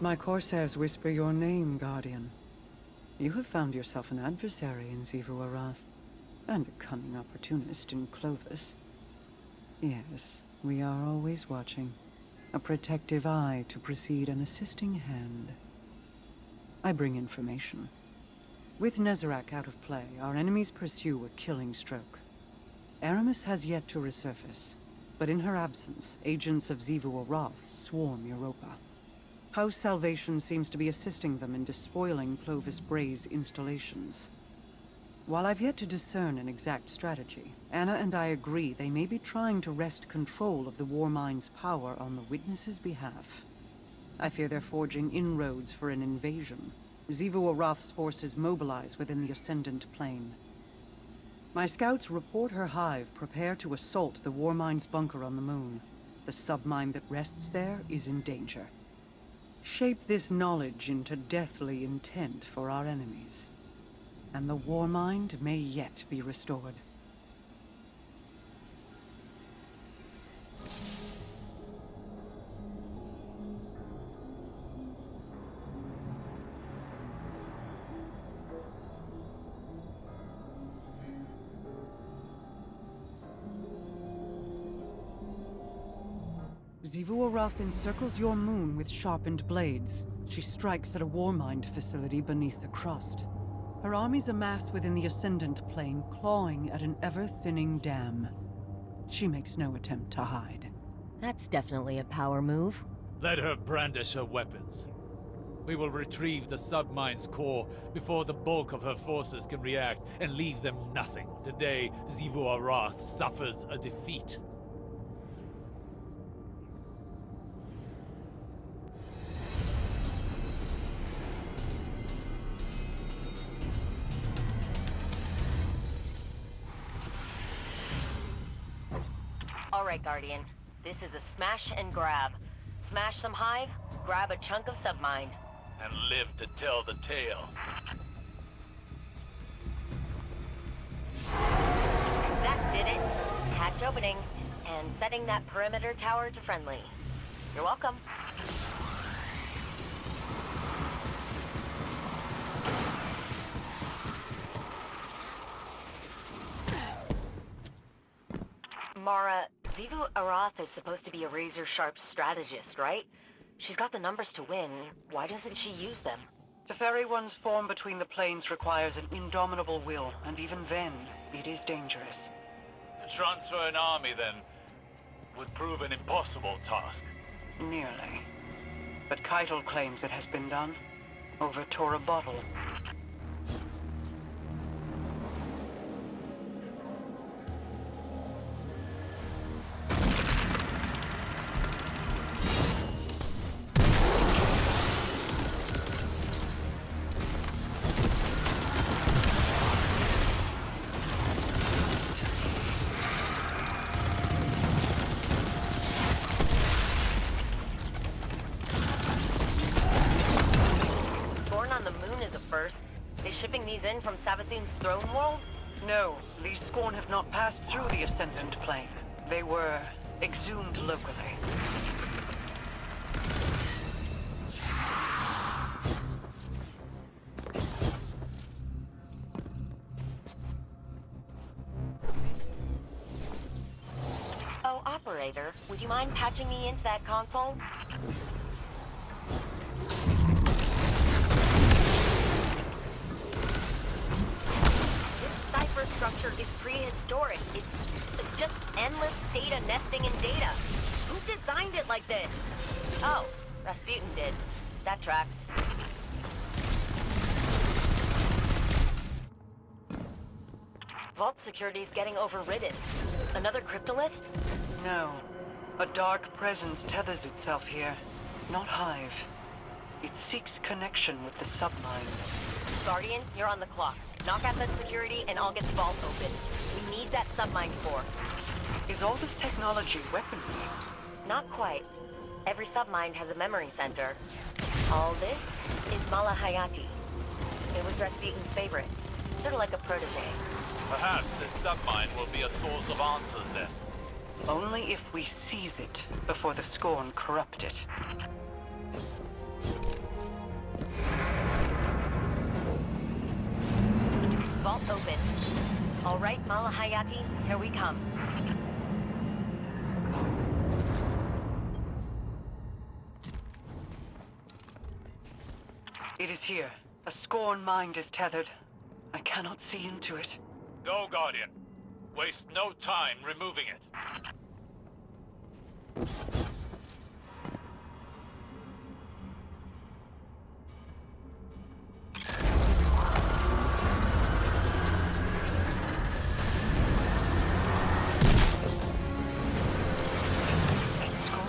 My corsairs whisper your name, Guardian. You have found yourself an adversary in Eruopa, and a cunning opportunist in Clovis. Yes, we are always watching. A protective eye to precede an assisting hand. I bring information. With Nezarec out of play, our enemies pursue a killing stroke. Aramis has yet to resurface, but in her absence, agents of Eruopa swarm Eruopa. House Salvation seems to be assisting them in despoiling Clovis Bray's installations. While I've yet to discern an exact strategy, Anna and I agree they may be trying to wrest control of the Warmind's power on the witness's behalf. I fear they're forging inroads for an invasion. Eruopa's forces mobilize within the Ascendant Plane. My scouts report her hive prepare to assault the Warmind's bunker on the moon. The submind that rests there is in danger. Shape this knowledge into deathly intent for our enemies, and the Warmind may yet be restored. Eruopa encircles your moon with sharpened blades. She strikes at a Warmind facility beneath the crust. Her armies amass within the Ascendant Plane, clawing at an ever-thinning dam. She makes no attempt to hide. That's definitely a power move. Let her brandish her weapons. We will retrieve the submind's core before the bulk of her forces can react and leave them nothing. Today, Eruopa suffers a defeat. Alright, Guardian. This is a smash and grab. Smash some hive, grab a chunk of submind. And live to tell the tale. That did it. Hatch opening, and setting that perimeter tower to friendly. You're welcome. Mara, Eruopa is supposed to be a razor-sharp strategist, right? She's got the numbers to win. Why doesn't she use them? To ferry one's form between the planes requires an indomitable will, and even then, it is dangerous. To transfer an army, then, would prove an impossible task. Nearly. But Keitel claims it has been done. Over Tora Bottle. They shipping these in from Savathun's throne world? No, these Scorn have not passed through the Ascendant Plane. They were exhumed locally. Oh, operator, would you mind patching me into that console? Structure is prehistoric. It's just endless data nesting in data. Who designed it like this? Oh, Rasputin did. That tracks. Vault security's getting overridden. Another cryptolith? No. A dark presence tethers itself here. Not Hive. It seeks connection with the submind. Guardian, you're on the clock. Knock out that security and I'll get the vault open. We need that submind core. Is all this technology weaponry? Not quite. Every submind has a memory center. All this is Malahayati. It was Rasputin's favorite. Sort of like a protege. Perhaps this submind will be a source of answers then. Only if we seize it before the Scorn corrupt it. Vault open. All right, Malahayati, here we come. It is here. A Scorn mind is tethered. I cannot see into it. Go, Guardian. Waste no time removing it. It's Scorn.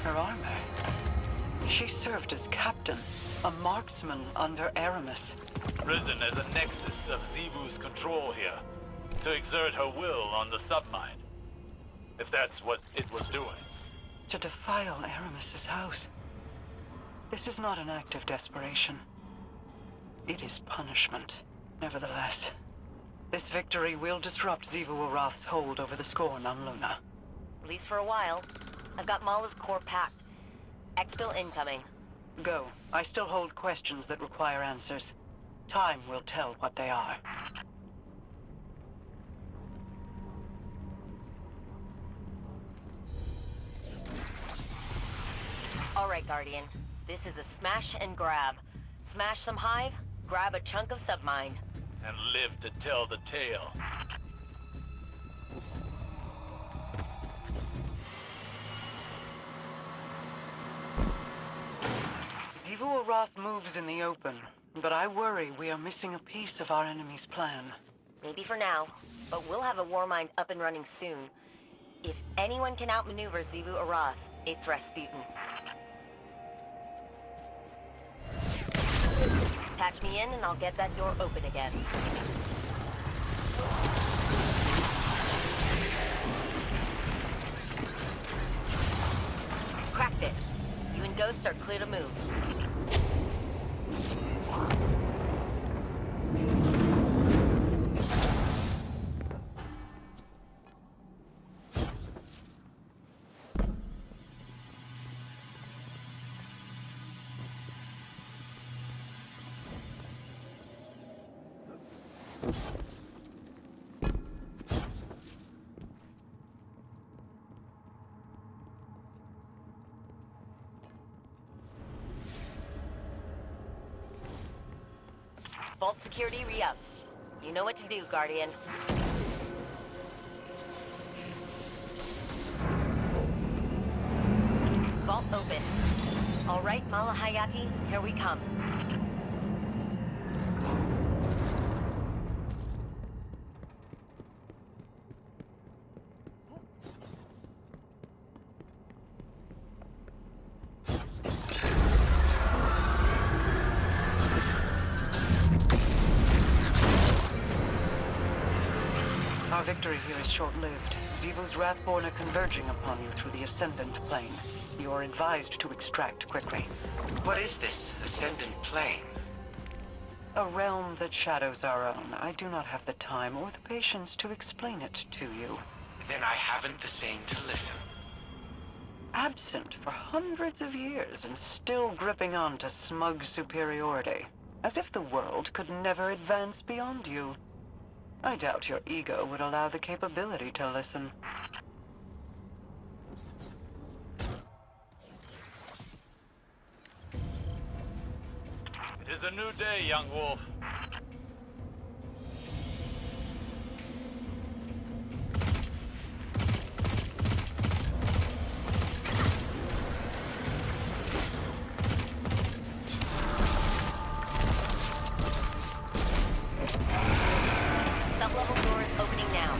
Her armor. She served as captain, a marksman under Aramis. Risen as a nexus of Xivu's control here, to exert her will on the submind. If that's what it was doing. To defile Aramis's house. This is not an act of desperation. It is punishment. Nevertheless, this victory will disrupt Xivu Arath's hold over the Scorn on Luna. At least for a while. I've got Mala's core packed. Exfil incoming. Go. I still hold questions that require answers. Time will tell what they are. All right, Guardian. This is a smash and grab. Smash some hive, grab a chunk of submind. And live to tell the tale. Xivu Arath moves in the open, but I worry we are missing a piece of our enemy's plan. Maybe for now, but we'll have a Warmind up and running soon. If anyone can outmaneuver Xivu Arath, it's Rasputin. Attach me in and I'll get that door open again. Cracked it. You and Ghost are clear to move. Vault security re-up. You know what to do, Guardian. Vault open. All right, Malahayati, here we come. Our victory here is short-lived. Xivu's Wrathborn are converging upon you through the Ascendant Plane. You are advised to extract quickly. What is this Ascendant Plane? A realm that shadows our own. I do not have the time or the patience to explain it to you. Then I haven't the same to listen. Absent for hundreds of years and still gripping on to smug superiority. As if the world could never advance beyond you. I doubt your ego would allow the capability to listen. It is a new day, young wolf. Sub-level door is opening now.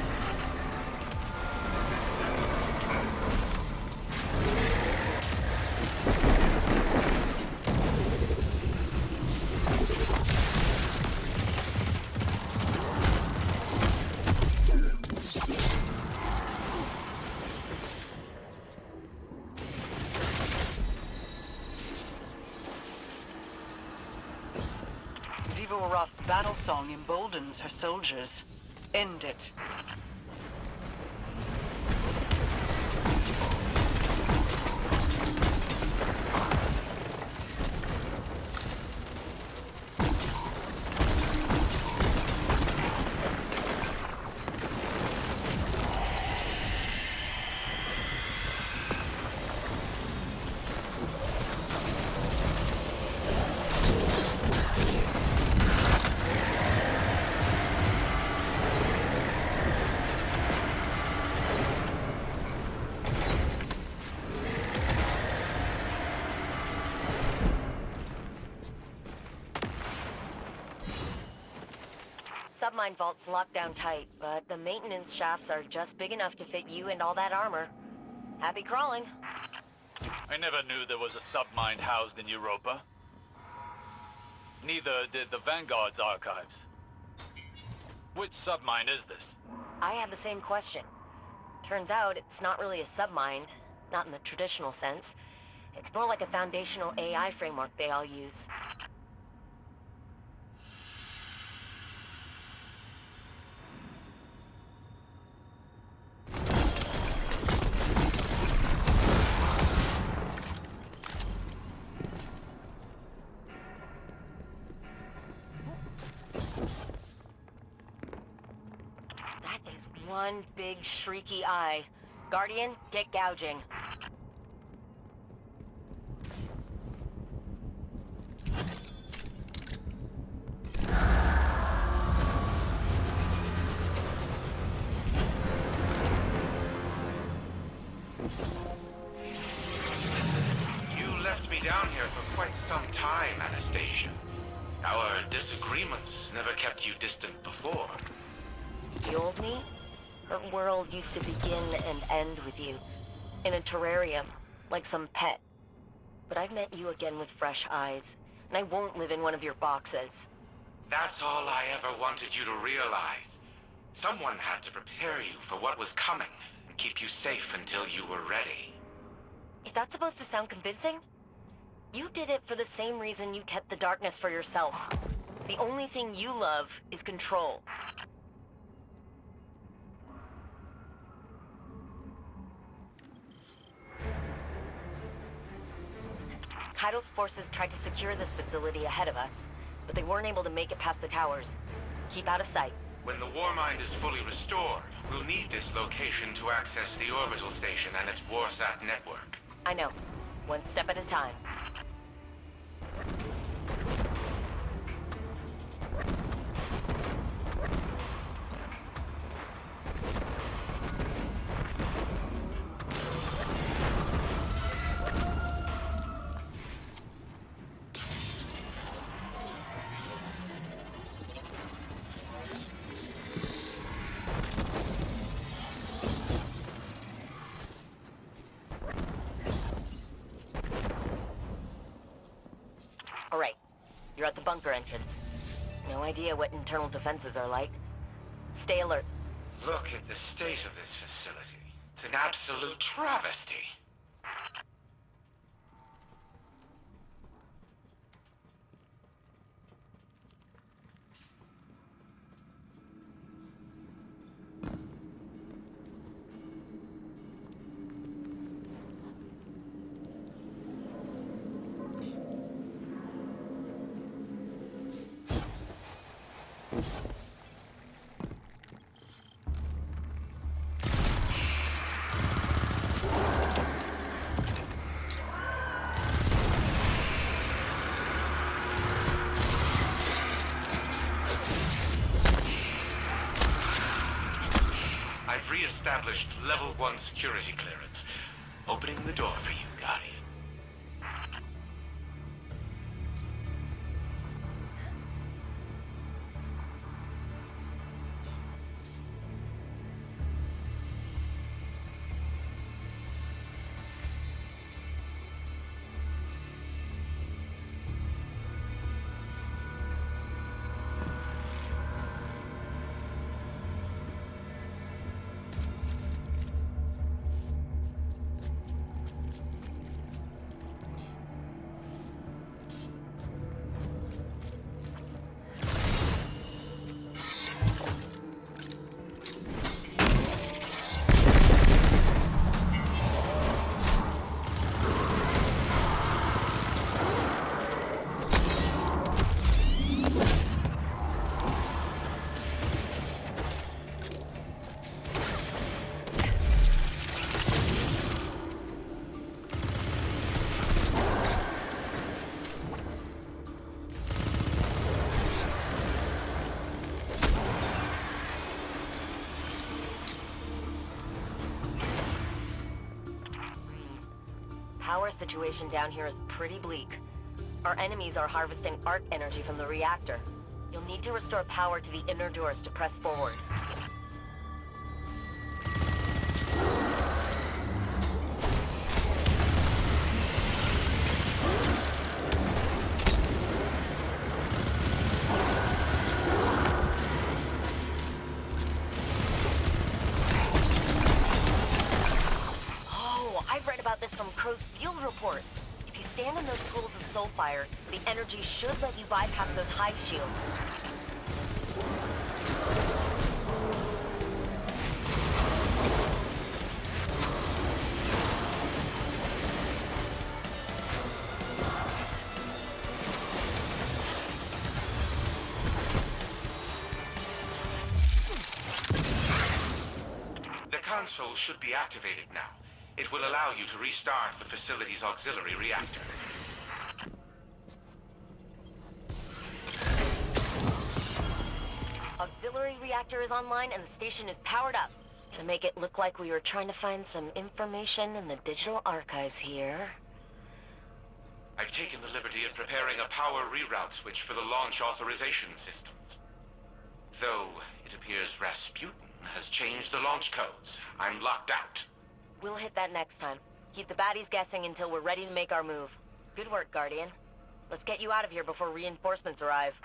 Xivu Arath's battle song emboldens her soldiers. End it. submine vault's locked down tight, but the maintenance shafts are just big enough to fit you and all that armor. Happy crawling. I never knew there was a submine housed in Eruopa. Neither did the Vanguard's archives. Which submine is this? I had the same question. Turns out it's not really a submind, not in the traditional sense. It's more like a foundational AI framework they all use. That is one big shrieky eye. Guardian, get gouging. You left me down here for quite some time, Anastasia. Our disagreements never kept you distant before. The old me? Her world used to begin and end with you. In a terrarium, like some pet. But I've met you again with fresh eyes, and I won't live in one of your boxes. That's all I ever wanted you to realize. Someone had to prepare you for what was coming, and keep you safe until you were ready. Is that supposed to sound convincing? You did it for the same reason you kept the darkness for yourself. The only thing you love is control. Kaido's forces tried to secure this facility ahead of us, but they weren't able to make it past the towers. Keep out of sight. When the Warmind is fully restored, we'll need this location to access the orbital station and its Warsat network. I know. One step at a time. All right, you're at the bunker entrance. No idea what internal defenses are like. Stay alert. Look at the state of this facility. It's an absolute travesty. I've re-established level 1 security clearance. Opening the door for you, Guardian. Power situation down here is pretty bleak. Our enemies are harvesting arc energy from the reactor. You'll need to restore power to the inner doors to press forward. Oh, I've read about this from Crow's field reports. If you stand in those pools of soul fire, the energy should let you bypass those hive shields. The console should be activated now. It will allow you to restart the facility's auxiliary reactor. Auxiliary reactor is online and the station is powered up. To make it look like we were trying to find some information in the digital archives here. I've taken the liberty of preparing a power reroute switch for the launch authorization systems. Though it appears Rasputin has changed the launch codes. I'm locked out. We'll hit that next time. Keep the baddies guessing until we're ready to make our move. Good work, Guardian. Let's get you out of here before reinforcements arrive.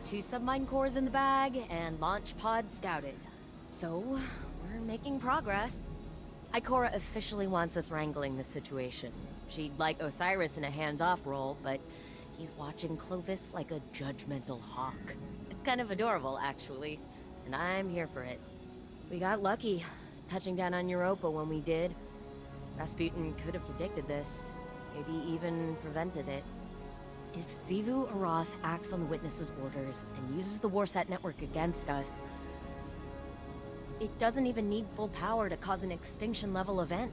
Two submine cores in the bag, and launch pod scouted. So, we're making progress. Ikora officially wants us wrangling this situation. She'd like Osiris in a hands-off role, but he's watching Clovis like a judgmental hawk. It's kind of adorable, actually, and I'm here for it. We got lucky, touching down on Eruopa when we did. Rasputin could have predicted this, maybe even prevented it. If Xivu Arath acts on the Witness's orders and uses the Warsat network against us, it doesn't even need full power to cause an extinction-level event.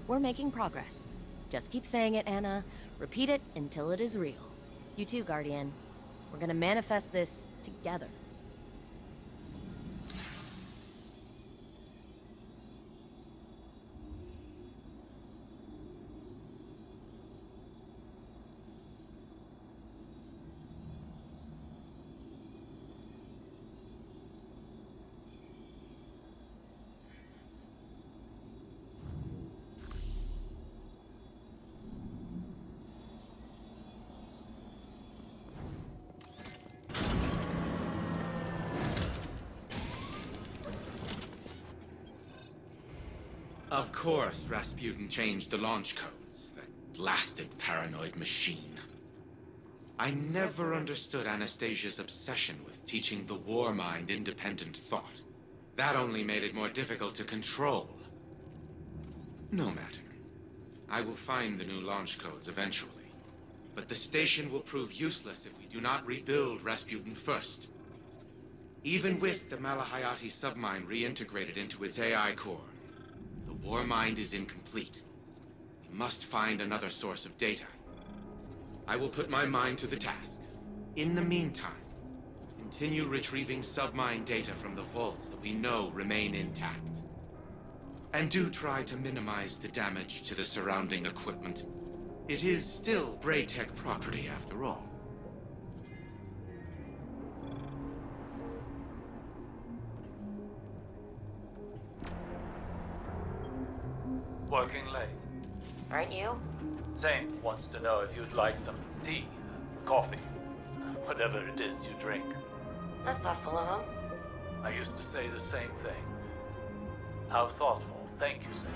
We're making progress. Just keep saying it, Anna. Repeat it until it is real. You too, Guardian. We're gonna manifest this together. Of course, Rasputin changed the launch codes. That blasted paranoid machine. I never understood Anastasia's obsession with teaching the war mind independent thought. That only made it more difficult to control. No matter. I will find the new launch codes eventually. But the station will prove useless if we do not rebuild Rasputin first. Even with the Malahayati submine reintegrated into its AI core, the war mind is incomplete. We must find another source of data. I will put my mind to the task. In the meantime, continue retrieving submine data from the vaults that we know remain intact. And do try to minimize the damage to the surrounding equipment. It is still Braytech property after all. Working late. Aren't you? Zane wants to know if you'd like some tea, coffee, whatever it is you drink. That's thoughtful of him. I used to say the same thing. How thoughtful, thank you, Saint.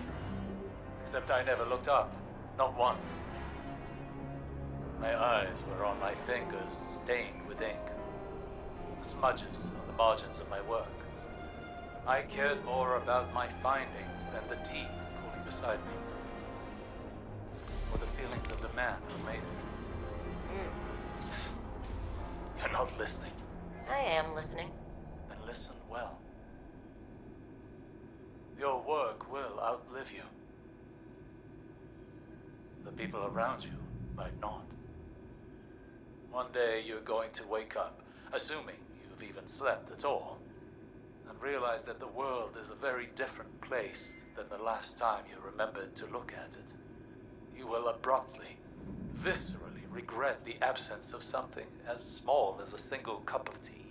Except I never looked up, not once. My eyes were on my fingers stained with ink. The smudges on the margins of my work. I cared more about my findings than the tea cooling beside me. Or the feelings of the man who made it. You're not listening. I am listening. Then listen well. Your work will outlive you. The people around you might not. One day you're going to wake up, assuming you've even slept at all, and realize that the world is a very different place than the last time you remembered to look at it. You will abruptly, viscerally regret the absence of something as small as a single cup of tea.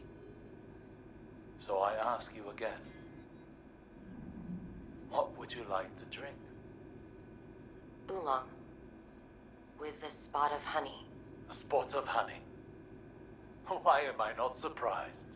So I ask you again, what would you like to drink? Oolong. With a spot of honey. A spot of honey. Why am I not surprised?